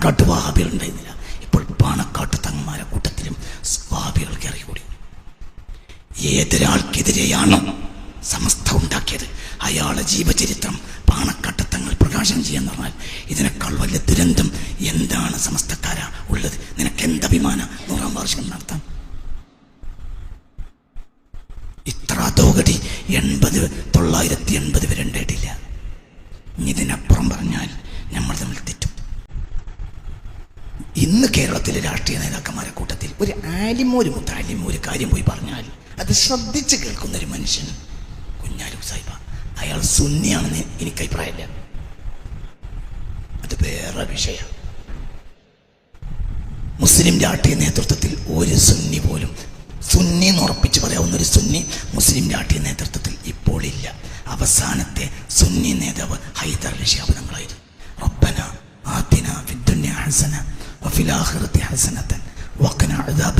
പാണക്കാട്ട് വഹാബികൾ ഉണ്ടായിരുന്നില്ല. ഇപ്പോൾ പാണക്കാട്ട് തങ്ങന്മാരെ കൂട്ടത്തിലും വഹാബികൾ കയറിക്കൂടി. ഏതൊരാൾക്കെതിരെയാണോ സമസ്ത ഉണ്ടാക്കിയത് അയാളുടെ ജീവചരിത്രം പാണക്കാട്ട് തങ്ങൾ പ്രകാശനം ചെയ്യാന്ന് പറഞ്ഞാൽ ഇതിനേക്കാൾ വലിയ ദുരന്തം എന്താണ് സമസ്തക്കാരാ ഉള്ളത്? നിനക്ക് എന്തഭിമാനം 100-ാം വാർഷികം നടത്താം? ഇത്ര അധോഗതി 980 വരെ ഉണ്ടായിട്ടില്ല. ഇതിനപ്പുറം പറഞ്ഞാൽ നമ്മൾ തമ്മിൽ തെറ്റും. ഇന്ന് കേരളത്തിലെ രാഷ്ട്രീയ നേതാക്കന്മാരെ കൂട്ടത്തിൽ ഒരു ആലിമോ ഒരു മുത്താലിമോ ഒരു കാര്യം പോയി പറഞ്ഞാൽ അത് ശ്രദ്ധിച്ച് കേൾക്കുന്ന ഒരു മനുഷ്യൻ കുഞ്ഞാലി സാഹിബ, അയാൾ സുന്നിയാണെന്ന് എനിക്ക് അഭിപ്രായമില്ല. അത് വേറെ വിഷയം. മുസ്ലിം രാഷ്ട്രീയ നേതൃത്വത്തിൽ ഒരു സുന്നി പോലും, സുന്നി എന്ന് ഉറപ്പിച്ച് പറയാവുന്ന ഒരു സുന്നി മുസ്ലിം രാഷ്ട്രീയ നേതൃത്വത്തിൽ ഇപ്പോൾ ഇല്ല. അവസാനത്തെ സുന്നി നേതാവ് ഹൈദർ അലി ശിഹാബ് തങ്ങളായിരുന്നു. റബ്ബന ആതിന ഫിദ്ദുനിയ ഹസന വഫിൽ ആഖിറതി ഹസനതൻ വഖിന അദാബ